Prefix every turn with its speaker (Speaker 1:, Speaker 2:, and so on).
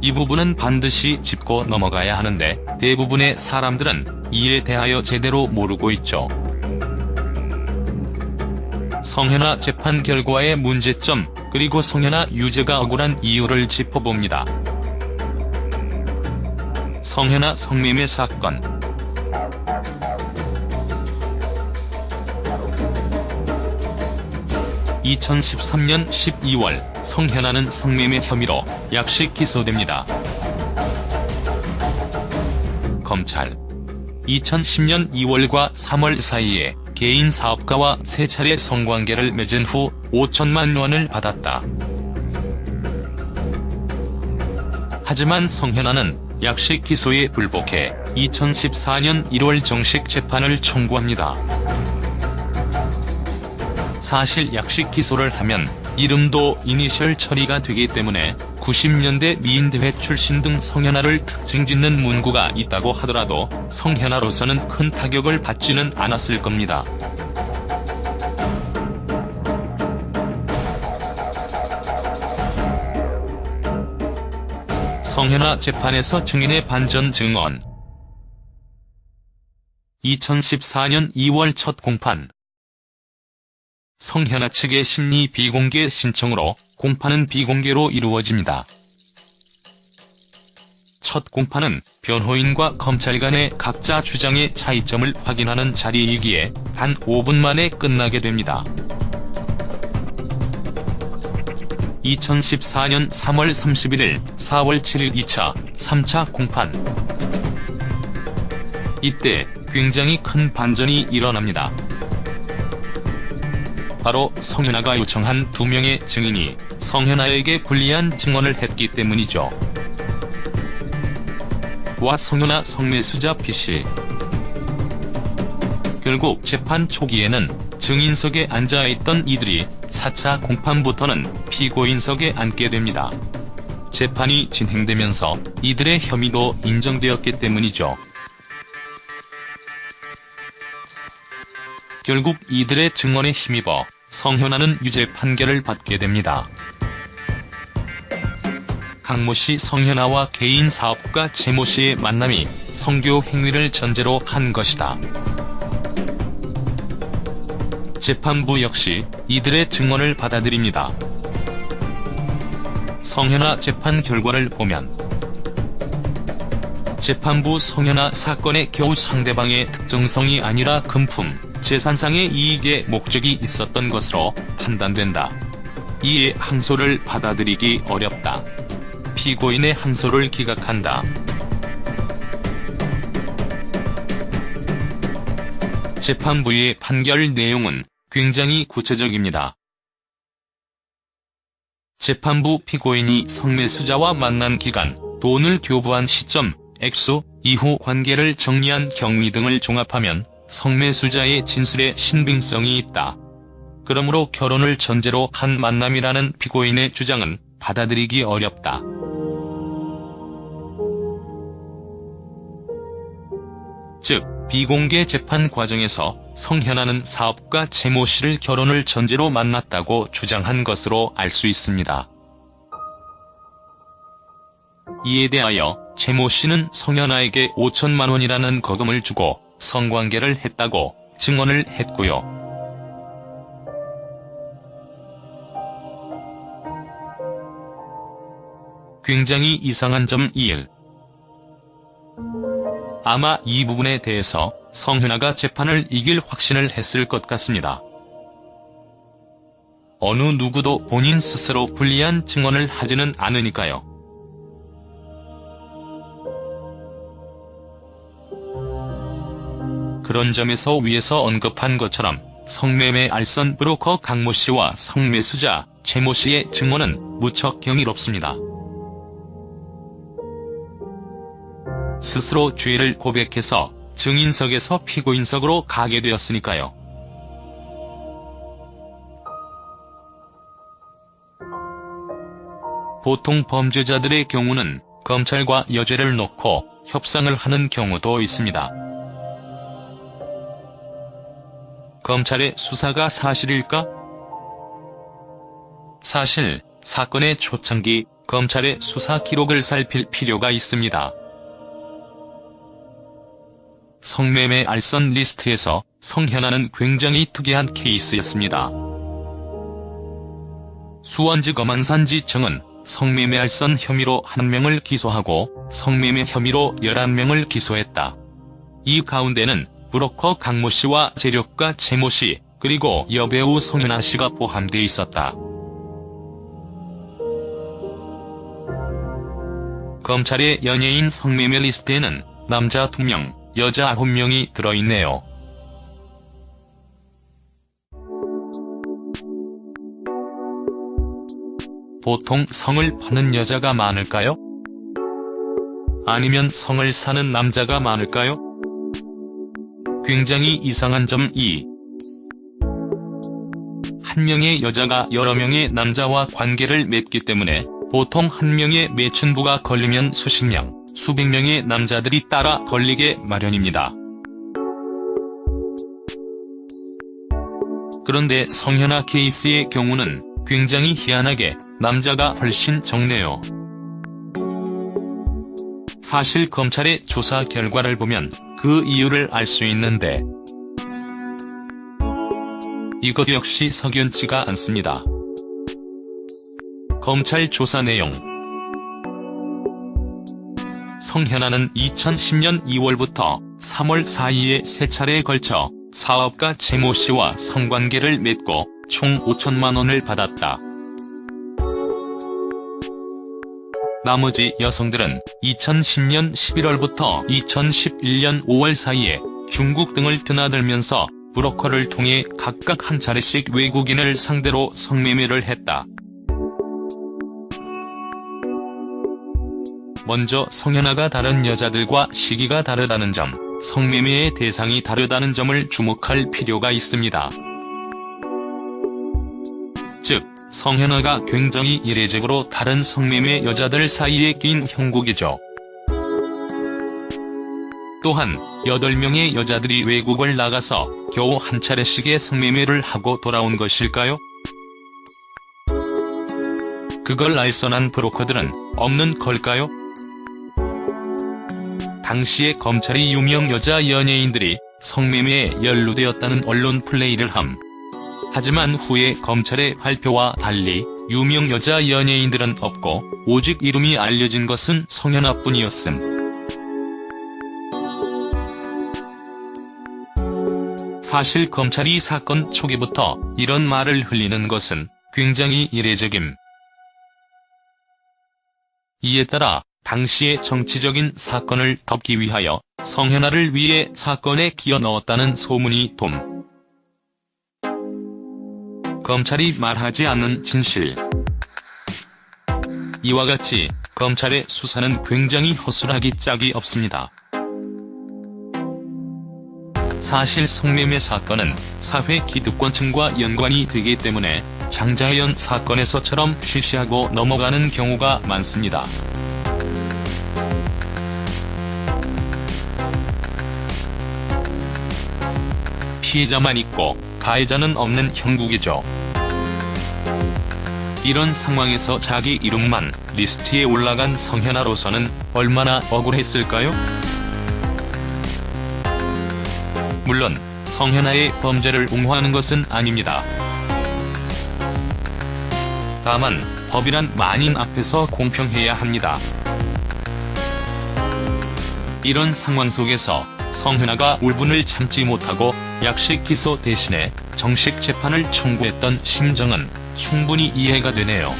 Speaker 1: 이 부분은 반드시 짚고 넘어가야 하는데 대부분의 사람들은 이에 대하여 제대로 모르고 있죠. 성현아 재판 결과의 문제점, 그리고 성현아 유죄가 억울한 이유를 짚어봅니다. 성현아 성매매 사건. 2013년 12월 성현아는 성매매 혐의로 약식 기소됩니다. 검찰 2010년 2월과 3월 사이에 개인 사업가와 3차례 성관계를 맺은 후 5천만 원을 받았다. 하지만 성현아는 약식 기소에 불복해 2014년 1월 정식 재판을 청구합니다. 사실 약식 기소를 하면 이름도 이니셜 처리가 되기 때문에 90년대 미인대회 출신 등 성현아를 특징짓는 문구가 있다고 하더라도 성현아로서는 큰 타격을 받지는 않았을 겁니다. 성현아 재판에서 증인의 반전 증언. 2014년 2월 첫 공판. 성현아 측의 심리 비공개 신청으로 공판은 비공개로 이루어집니다. 첫 공판은 변호인과 검찰 간의 각자 주장의 차이점을 확인하는 자리이기에 단 5분 만에 끝나게 됩니다. 2014년 3월 31일, 4월 7일 2차, 3차 공판. 이때 굉장히 큰 반전이 일어납니다. 바로 성현아가 요청한 2명의 증인이 성현아에게 불리한 증언을 했기 때문이죠. 와 성현아 성매수자 B씨. 결국 재판 초기에는 증인석에 앉아있던 이들이 4차 공판부터는 피고인석에 앉게 됩니다. 재판이 진행되면서 이들의 혐의도 인정되었기 때문이죠. 결국 이들의 증언에 힘입어 성현아는 유죄 판결을 받게 됩니다. 강모씨 성현아와 개인 사업가 최모씨의 만남이 성교 행위를 전제로 한 것이다. 재판부 역시 이들의 증언을 받아들입니다. 성현아 재판 결과를 보면 재판부 성현아 사건에 겨우 상대방의 특정성이 아니라 금품, 재산상의 이익의 목적이 있었던 것으로 판단된다. 이에 항소를 받아들이기 어렵다. 피고인의 항소를 기각한다. 재판부의 판결 내용은 굉장히 구체적입니다. 재판부 피고인이 성매수자와 만난 기간, 돈을 교부한 시점, 액수, 이후 관계를 정리한 경위 등을 종합하면 성매수자의 진술에 신빙성이 있다. 그러므로 결혼을 전제로 한 만남이라는 피고인의 주장은 받아들이기 어렵다. 즉, 비공개 재판 과정에서 성현아는 사업가 최모씨를 결혼을 전제로 만났다고 주장한 것으로 알 수 있습니다. 이에 대하여 최모씨는 성현아에게 5천만 원이라는 거금을 주고 성관계를 했다고 증언을 했고요. 굉장히 이상한 점 1. 아마 이 부분에 대해서 성현아가 재판을 이길 확신을 했을 것 같습니다. 어느 누구도 본인 스스로 불리한 증언을 하지는 않으니까요. 그런 점에서 위에서 언급한 것처럼 성매매 알선 브로커 강모씨와 성매수자 최모씨의 증언은 무척 경이롭습니다. 스스로 죄를 고백해서 증인석에서 피고인석으로 가게 되었으니까요. 보통 범죄자들의 경우는 검찰과 여죄를 놓고 협상을 하는 경우도 있습니다. 검찰의 수사가 사실일까? 사실 사건의 초창기 검찰의 수사 기록을 살필 필요가 있습니다. 성매매 알선 리스트에서 성현아는 굉장히 특이한 케이스였습니다. 수원지검 안산지청은 성매매 알선 혐의로 1명을 기소하고 성매매 혐의로 11명을 기소했다. 이 가운데는 브로커 강모 씨와 재력가 최모 씨, 그리고 여배우 성현아 씨가 포함돼 있었다. 검찰의 연예인 성매매 리스트에는 남자 2명, 여자 9명이 들어있네요. 보통 성을 파는 여자가 많을까요? 아니면 성을 사는 남자가 많을까요? 굉장히 이상한 점 2. 한 명의 여자가 여러 명의 남자와 관계를 맺기 때문에 보통 한 명의 매춘부가 걸리면 수십 명, 수백 명의 남자들이 따라 걸리게 마련입니다. 그런데 성현아 케이스의 경우는 굉장히 희한하게 남자가 훨씬 적네요. 사실 검찰의 조사 결과를 보면 그 이유를 알 수 있는데 이것 역시 석연치가 않습니다. 검찰 조사 내용. 성현아는 2010년 2월부터 3월 사이에 3차례에 걸쳐 사업가 최모 씨와 성관계를 맺고 총 5천만 원을 받았다. 나머지 여성들은 2010년 11월부터 2011년 5월 사이에 중국 등을 드나들면서 브로커를 통해 각각 한 차례씩 외국인을 상대로 성매매를 했다. 먼저 성현아가 다른 여자들과 시기가 다르다는 점, 성매매의 대상이 다르다는 점을 주목할 필요가 있습니다. 즉, 성현아가 굉장히 이례적으로 다른 성매매 여자들 사이에 낀 형국이죠. 또한 8명의 여자들이 외국을 나가서 겨우 한 차례씩의 성매매를 하고 돌아온 것일까요? 그걸 알선한 브로커들은 없는 걸까요? 당시에 검찰이 유명 여자 연예인들이 성매매에 연루되었다는 언론 플레이를 함. 하지만 후에 검찰의 발표와 달리 유명 여자 연예인들은 없고 오직 이름이 알려진 것은 성현아뿐이었음. 사실 검찰이 사건 초기부터 이런 말을 흘리는 것은 굉장히 이례적임. 이에 따라 당시의 정치적인 사건을 덮기 위하여 성현아를 위해 사건에 끼워 넣었다는 소문이 돔. 검찰이 말하지 않는 진실. 이와 같이 검찰의 수사는 굉장히 허술하기 짝이 없습니다. 사실 성매매 사건은 사회 기득권층과 연관이 되기 때문에 장자연 사건에서처럼 쉬쉬하고 넘어가는 경우가 많습니다. 피해자만 있고 가해자는 없는 형국이죠. 이런 상황에서 자기 이름만 리스트에 올라간 성현아로서는 얼마나 억울했을까요? 물론 성현아의 범죄를 옹호하는 것은 아닙니다. 다만 법이란 만인 앞에서 공평해야 합니다. 이런 상황 속에서 성현아가 울분을 참지 못하고 약식 기소 대신에 정식 재판을 청구했던 심정은 충분히 이해가 되네요.